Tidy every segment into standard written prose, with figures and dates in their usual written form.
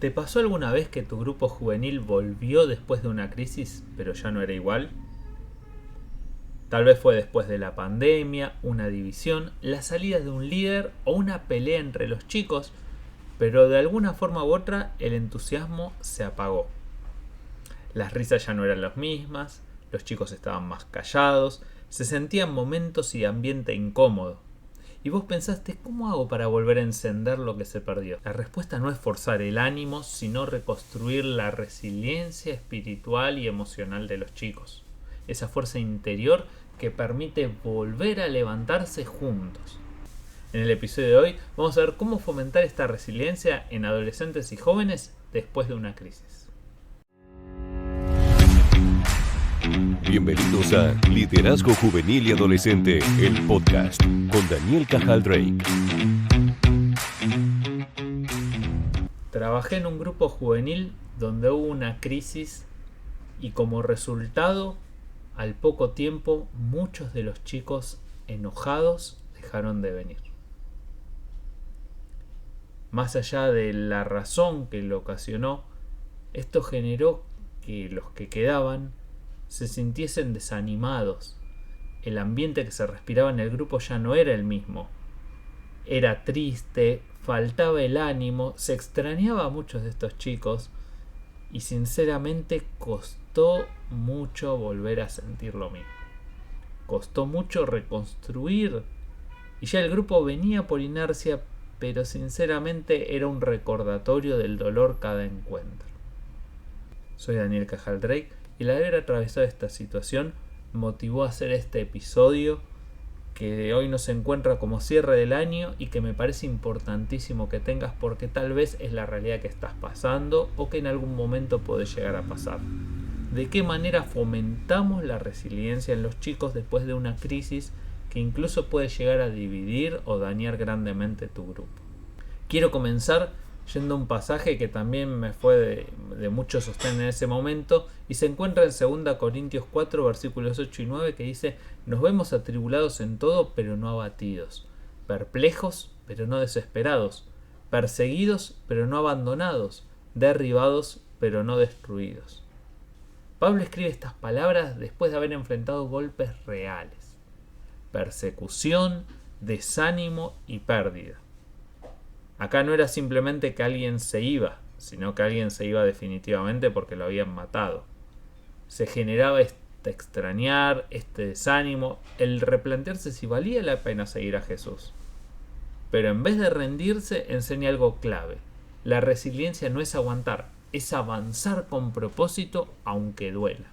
¿Te pasó alguna vez que tu grupo juvenil volvió después de una crisis, pero ya no era igual? Tal vez fue después de la pandemia, una división, la salida de un líder o una pelea entre los chicos, pero de alguna forma u otra el entusiasmo se apagó. Las risas ya no eran las mismas, los chicos estaban más callados, se sentían momentos y ambiente incómodo. Y vos pensaste, ¿cómo hago para volver a encender lo que se perdió? La respuesta no es forzar el ánimo, sino reconstruir la resiliencia espiritual y emocional de los chicos. Esa fuerza interior que permite volver a levantarse juntos. En el episodio de hoy vamos a ver cómo fomentar esta resiliencia en adolescentes y jóvenes después de una crisis. Bienvenidos a Liderazgo Juvenil y Adolescente, el podcast con Daniel Cajal Drake. Trabajé en un grupo juvenil donde hubo una crisis y como resultado, al poco tiempo, muchos de los chicos enojados dejaron de venir. Más allá de la razón que lo ocasionó, esto generó que los que quedaban se sintiesen desanimados. El ambiente que se respiraba en el grupo ya no era el mismo. Era triste, faltaba el ánimo, se extrañaba a muchos de estos chicos y sinceramente costó mucho volver a sentir lo mismo. Costó mucho reconstruir y ya el grupo venía por inercia, pero sinceramente era un recordatorio del dolor cada encuentro. Soy Daniel Cajal Drake y el haber atravesado esta situación motivó a hacer este episodio que hoy nos encuentra como cierre del año y que me parece importantísimo que tengas porque tal vez es la realidad que estás pasando o que en algún momento puede llegar a pasar. ¿De qué manera fomentamos la resiliencia en los chicos después de una crisis que incluso puede llegar a dividir o dañar grandemente tu grupo? Quiero comenzar yendo a un pasaje que también me fue de mucho sostén en ese momento y se encuentra en 2 Corintios 4 versículos 8 y 9 que dice: nos vemos atribulados en todo pero no abatidos, perplejos pero no desesperados, perseguidos pero no abandonados, derribados pero no destruidos. Pablo escribe estas palabras después de haber enfrentado golpes reales, persecución, desánimo y pérdida. Acá no era simplemente que alguien se iba, sino que alguien se iba definitivamente porque lo habían matado. Se generaba este extrañar, este desánimo, el replantearse si valía la pena seguir a Jesús. Pero en vez de rendirse, enseña algo clave. La resiliencia no es aguantar, es avanzar con propósito aunque duela.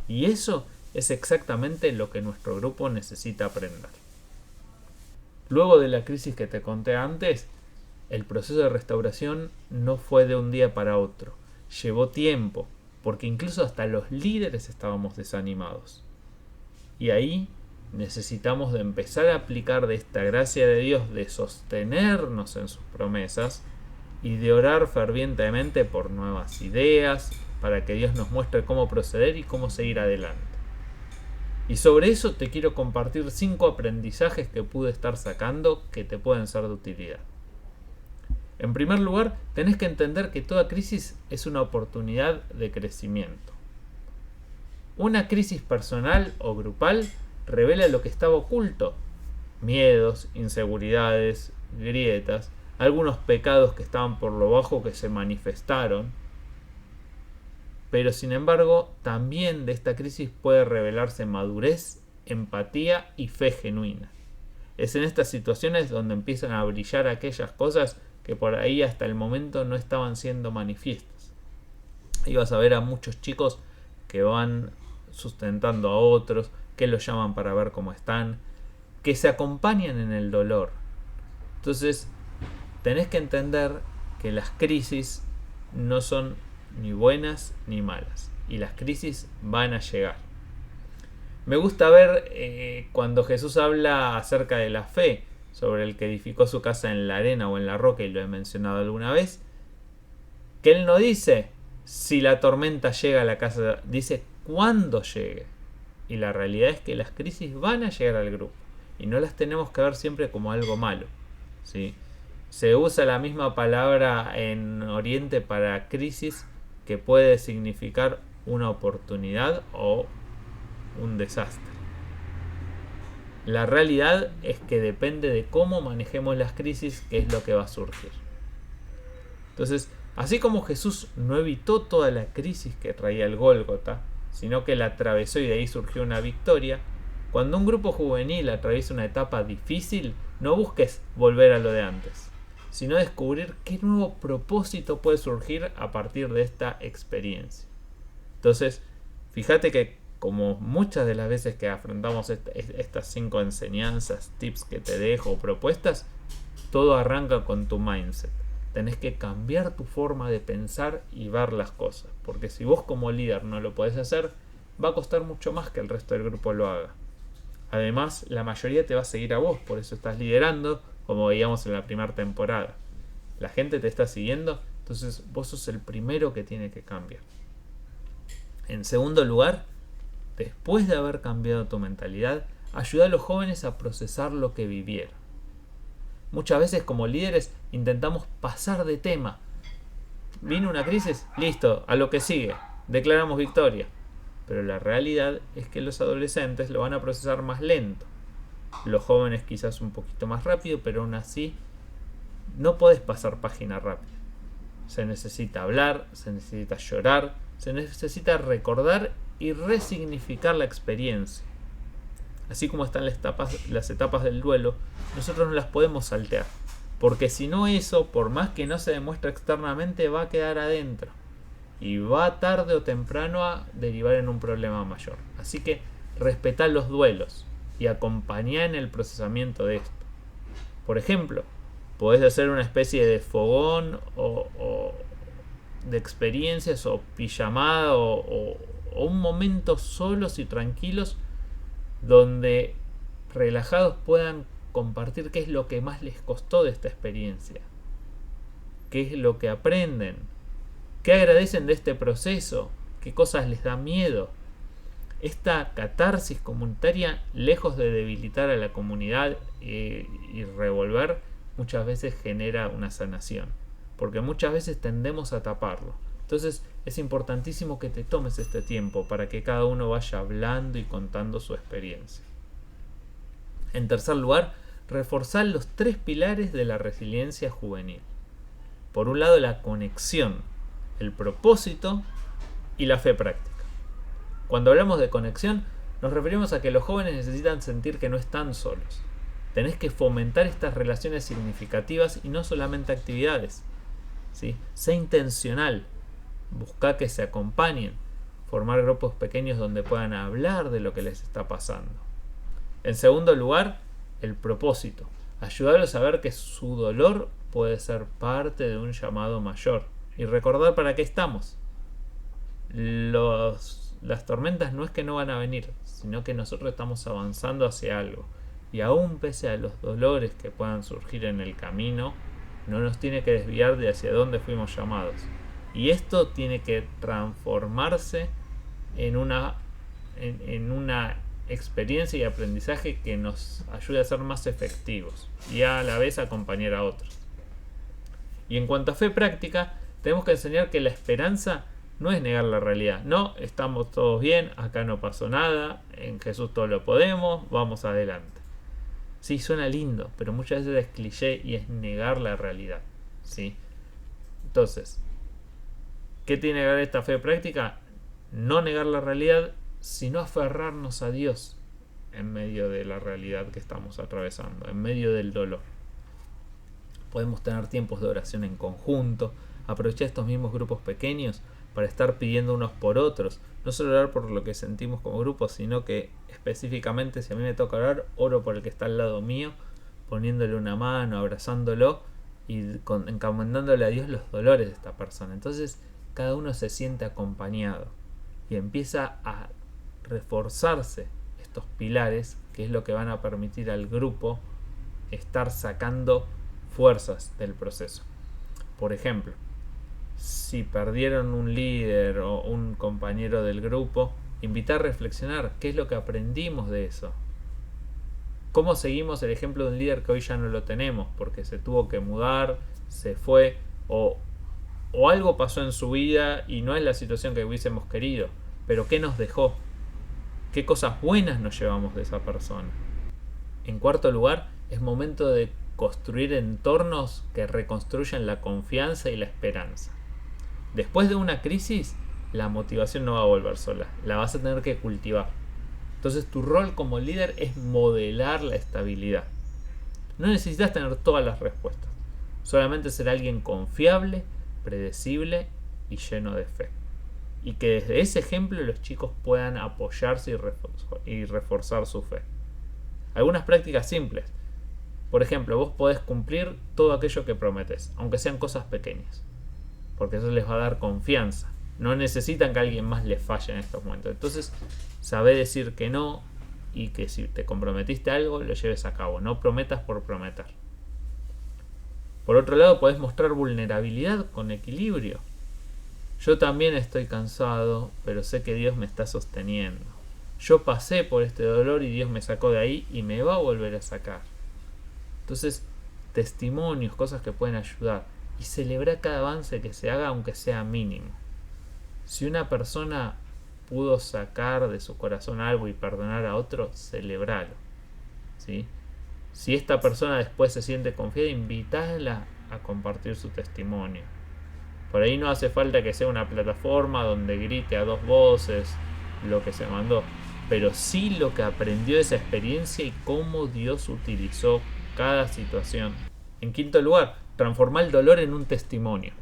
Y eso es exactamente lo que nuestro grupo necesita aprender. Luego de la crisis que te conté antes, el proceso de restauración no fue de un día para otro. Llevó tiempo, porque incluso hasta los líderes estábamos desanimados. Y ahí necesitamos de empezar a aplicar de esta gracia de Dios, de sostenernos en sus promesas y de orar fervientemente por nuevas ideas, para que Dios nos muestre cómo proceder y cómo seguir adelante. Y sobre eso te quiero compartir 5 aprendizajes que pude estar sacando que te pueden ser de utilidad. En primer lugar, tenés que entender que toda crisis es una oportunidad de crecimiento. Una crisis personal o grupal revela lo que estaba oculto: miedos, inseguridades, grietas, algunos pecados que estaban por lo bajo que se manifestaron. Pero sin embargo, también de esta crisis puede revelarse madurez, empatía y fe genuina. Es en estas situaciones donde empiezan a brillar aquellas cosas que por ahí hasta el momento no estaban siendo manifiestas. Y vas a ver a muchos chicos que van sustentando a otros, que los llaman para ver cómo están, que se acompañan en el dolor. Entonces, tenés que entender que las crisis no son ni buenas ni malas, y las crisis van a llegar. Me gusta ver cuando Jesús habla acerca de la fe, sobre el que edificó su casa en la arena o en la roca, y lo he mencionado alguna vez, que él no dice si la tormenta llega a la casa, dice cuándo llegue. Y la realidad es que las crisis van a llegar al grupo y no las tenemos que ver siempre como algo malo, ¿sí? Se usa la misma palabra en Oriente para crisis, que puede significar una oportunidad o un desastre. La realidad es que depende de cómo manejemos las crisis, qué es lo que va a surgir. Entonces, así como Jesús no evitó toda la crisis que traía el Gólgota, sino que la atravesó y de ahí surgió una victoria, cuando un grupo juvenil atraviesa una etapa difícil, no busques volver a lo de antes, sino descubrir qué nuevo propósito puede surgir a partir de esta experiencia. Entonces, fíjate que como muchas de las veces que afrontamos estas 5 enseñanzas, tips que te dejo, propuestas, todo arranca con tu mindset. Tenés que cambiar tu forma de pensar y ver las cosas, porque si vos como líder no lo podés hacer, va a costar mucho más que el resto del grupo lo haga. Además, la mayoría te va a seguir a vos, por eso estás liderando, como veíamos en la primera temporada. La gente te está siguiendo, entonces vos sos el primero que tiene que cambiar. En segundo lugar, después de haber cambiado tu mentalidad, ayuda a los jóvenes a procesar lo que vivieron. Muchas veces como líderes intentamos pasar de tema. Vino una crisis, listo, a lo que sigue, declaramos victoria. Pero la realidad es que los adolescentes lo van a procesar más lento. Los jóvenes quizás un poquito más rápido, pero aún así no podés pasar página rápido. Se necesita hablar, se necesita llorar, se necesita recordar y resignificar la experiencia. Así como están las etapas del duelo, nosotros no las podemos saltear, porque si no, eso, por más que no se demuestre externamente, va a quedar adentro y va tarde o temprano a derivar en un problema mayor. Así que respetá los duelos y acompañá en el procesamiento de esto. Por ejemplo, podés hacer una especie de fogón o de experiencias o pijamada o un momento solos y tranquilos donde relajados puedan compartir qué es lo que más les costó de esta experiencia, qué es lo que aprenden, qué agradecen de este proceso, qué cosas les da miedo. Esta catarsis comunitaria, lejos de debilitar a la comunidad y revolver, muchas veces genera una sanación, porque muchas veces tendemos a taparlo. Entonces es importantísimo que te tomes este tiempo para que cada uno vaya hablando y contando su experiencia. En tercer lugar, reforzar los 3 pilares de la resiliencia juvenil. Por un lado, la conexión, el propósito y la fe práctica. Cuando hablamos de conexión, nos referimos a que los jóvenes necesitan sentir que no están solos. Tenés que fomentar estas relaciones significativas y no solamente actividades, ¿sí? Sé intencional. Busca que se acompañen, formar grupos pequeños donde puedan hablar de lo que les está pasando. En segundo lugar, el propósito. Ayudarlos a ver que su dolor puede ser parte de un llamado mayor y recordar para qué estamos. Las tormentas no es que no van a venir, sino que nosotros estamos avanzando hacia algo. Y aún pese a los dolores que puedan surgir en el camino, no nos tiene que desviar de hacia dónde fuimos llamados. Y esto tiene que transformarse en una experiencia y aprendizaje que nos ayude a ser más efectivos y a la vez acompañar a otros. Y en cuanto a fe práctica, tenemos que enseñar que la esperanza no es negar la realidad. No, estamos todos bien, acá no pasó nada, en Jesús todo lo podemos, vamos adelante. Sí, suena lindo, pero muchas veces es cliché y es negar la realidad, ¿sí? Entonces, ¿qué tiene que ver esta fe práctica? No negar la realidad, sino aferrarnos a Dios en medio de la realidad que estamos atravesando, en medio del dolor. Podemos tener tiempos de oración en conjunto, aprovechar estos mismos grupos pequeños para estar pidiendo unos por otros, no solo orar por lo que sentimos como grupo, sino que específicamente si a mí me toca orar, oro por el que está al lado mío, poniéndole una mano, abrazándolo y encomendándole a Dios los dolores de esta persona. Entonces cada uno se siente acompañado y empieza a reforzarse estos pilares, que es lo que van a permitir al grupo estar sacando fuerzas del proceso. Por ejemplo, si perdieron un líder o un compañero del grupo, invitar a reflexionar qué es lo que aprendimos de eso, ¿Cómo seguimos el ejemplo de un líder que hoy ya no lo tenemos? Porque se tuvo que mudar, se fue, o algo pasó en su vida y no es la situación que hubiésemos querido. Pero ¿qué nos dejó? ¿Qué cosas buenas nos llevamos de esa persona? En cuarto lugar, es momento de construir entornos que reconstruyan la confianza y la esperanza. Después de una crisis, la motivación no va a volver sola, la vas a tener que cultivar. Entonces tu rol como líder es modelar la estabilidad. No necesitas tener todas las respuestas, solamente ser alguien confiable, predecible y lleno de fe. Y que desde ese ejemplo los chicos puedan apoyarse y reforzar su fe. Algunas prácticas simples. Por ejemplo, vos podés cumplir todo aquello que prometes, aunque sean cosas pequeñas, porque eso les va a dar confianza. No necesitan que alguien más les falle en estos momentos. Entonces, sabé decir que no, y que si te comprometiste a algo, lo lleves a cabo. No prometas por prometer. Por otro lado, podés mostrar vulnerabilidad con equilibrio. Yo también estoy cansado, pero sé que Dios me está sosteniendo. Yo pasé por este dolor y Dios me sacó de ahí y me va a volver a sacar. Entonces, testimonios, cosas que pueden ayudar. Y celebrar cada avance que se haga, aunque sea mínimo. Si una persona pudo sacar de su corazón algo y perdonar a otro, celebralo, ¿sí? Si esta persona después se siente confiada, invítala a compartir su testimonio. Por ahí no hace falta que sea una plataforma donde grite a dos voces lo que se mandó, pero sí lo que aprendió de esa experiencia y cómo Dios utilizó cada situación. En quinto lugar, transformar el dolor en un testimonio.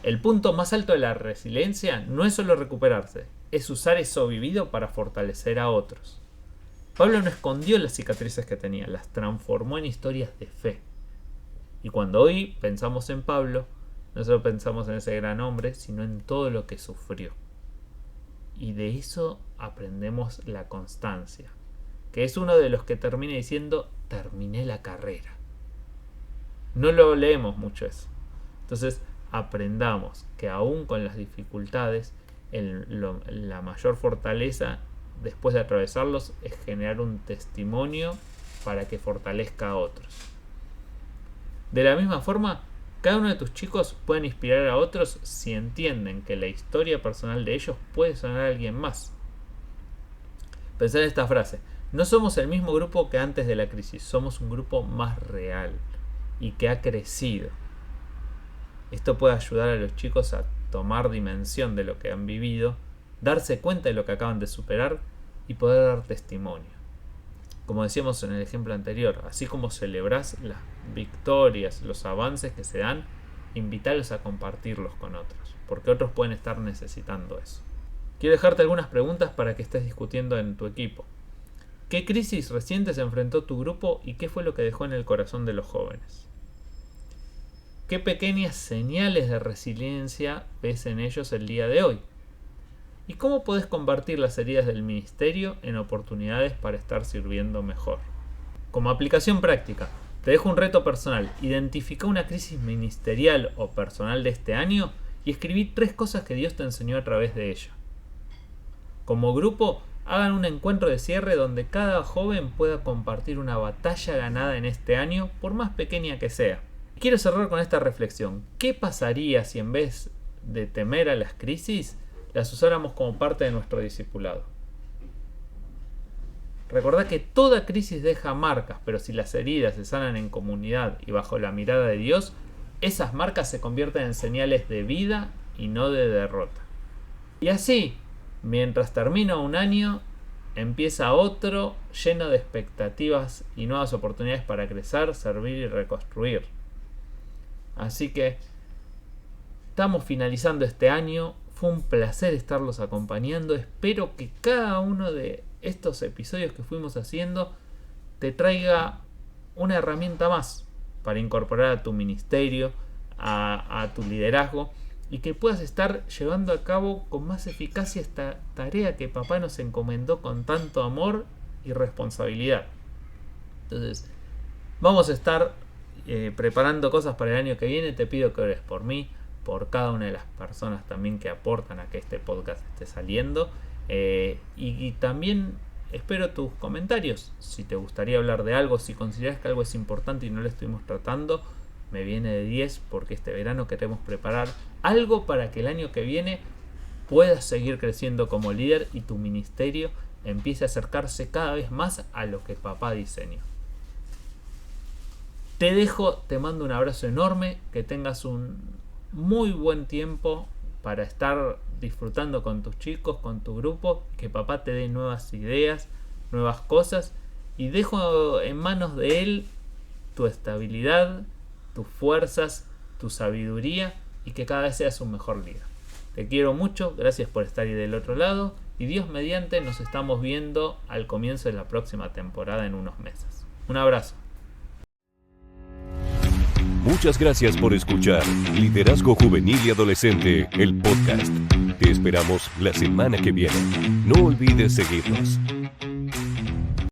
El punto más alto de la resiliencia no es solo recuperarse, es usar eso vivido para fortalecer a otros. Pablo no escondió las cicatrices que tenía, las transformó en historias de fe. Y cuando hoy pensamos en Pablo, no solo pensamos en ese gran hombre, sino en todo lo que sufrió. Y de eso aprendemos la constancia, que es uno de los que termina diciendo, terminé la carrera. No lo leemos mucho eso. Entonces, aprendamos que aún con las dificultades, la mayor fortaleza después de atravesarlos es generar un testimonio para que fortalezca a otros. De la misma forma, cada uno de tus chicos pueden inspirar a otros si entienden que la historia personal de ellos puede sonar a alguien más. Pensá en esta frase: no somos el mismo grupo que antes de la crisis, somos un grupo más real y que ha crecido. Esto puede ayudar a los chicos a tomar dimensión de lo que han vivido, darse cuenta de lo que acaban de superar y poder dar testimonio. Como decíamos en el ejemplo anterior, así como celebrás las victorias, los avances que se dan, invítalos a compartirlos con otros, porque otros pueden estar necesitando eso. Quiero dejarte algunas preguntas para que estés discutiendo en tu equipo. ¿Qué crisis reciente se enfrentó tu grupo y qué fue lo que dejó en el corazón de los jóvenes? ¿Qué pequeñas señales de resiliencia ves en ellos el día de hoy? ¿Y cómo podés convertir las heridas del ministerio en oportunidades para estar sirviendo mejor? Como aplicación práctica, te dejo un reto personal. Identifica una crisis ministerial o personal de este año y escribí 3 cosas que Dios te enseñó a través de ella. Como grupo, hagan un encuentro de cierre donde cada joven pueda compartir una batalla ganada en este año, por más pequeña que sea. Quiero cerrar con esta reflexión. ¿Qué pasaría si en vez de temer a las crisis, las usáramos como parte de nuestro discipulado? Recordá que toda crisis deja marcas, pero si las heridas se sanan en comunidad y bajo la mirada de Dios, esas marcas se convierten en señales de vida y no de derrota. Y así, mientras termina un año, empieza otro lleno de expectativas y nuevas oportunidades para crecer, servir y reconstruir. Así que estamos finalizando este año. Fue un placer estarlos acompañando. Espero que cada uno de estos episodios que fuimos haciendo te traiga una herramienta más para incorporar a tu ministerio, a tu liderazgo, y que puedas estar llevando a cabo con más eficacia esta tarea que papá nos encomendó con tanto amor y responsabilidad. Entonces, vamos a estar preparando cosas para el año que viene. Te pido que ores por mí, por cada una de las personas también que aportan a que este podcast esté saliendo, y también espero tus comentarios. Si te gustaría hablar de algo, si consideras que algo es importante y no lo estuvimos tratando, me viene de 10, porque este verano queremos preparar algo para que el año que viene puedas seguir creciendo como líder y tu ministerio empiece a acercarse cada vez más a lo que papá diseñó. Te dejo, te mando un abrazo enorme, que tengas un muy buen tiempo para estar disfrutando con tus chicos, con tu grupo, que papá te dé nuevas ideas, nuevas cosas, y dejo en manos de él tu estabilidad, tus fuerzas, tu sabiduría, y que cada vez seas un mejor líder. Te quiero mucho, gracias por estar ahí del otro lado, y Dios mediante nos estamos viendo al comienzo de la próxima temporada en unos meses. Un abrazo. Muchas gracias por escuchar Liderazgo Juvenil y Adolescente, el podcast. Te esperamos la semana que viene. No olvides seguirnos.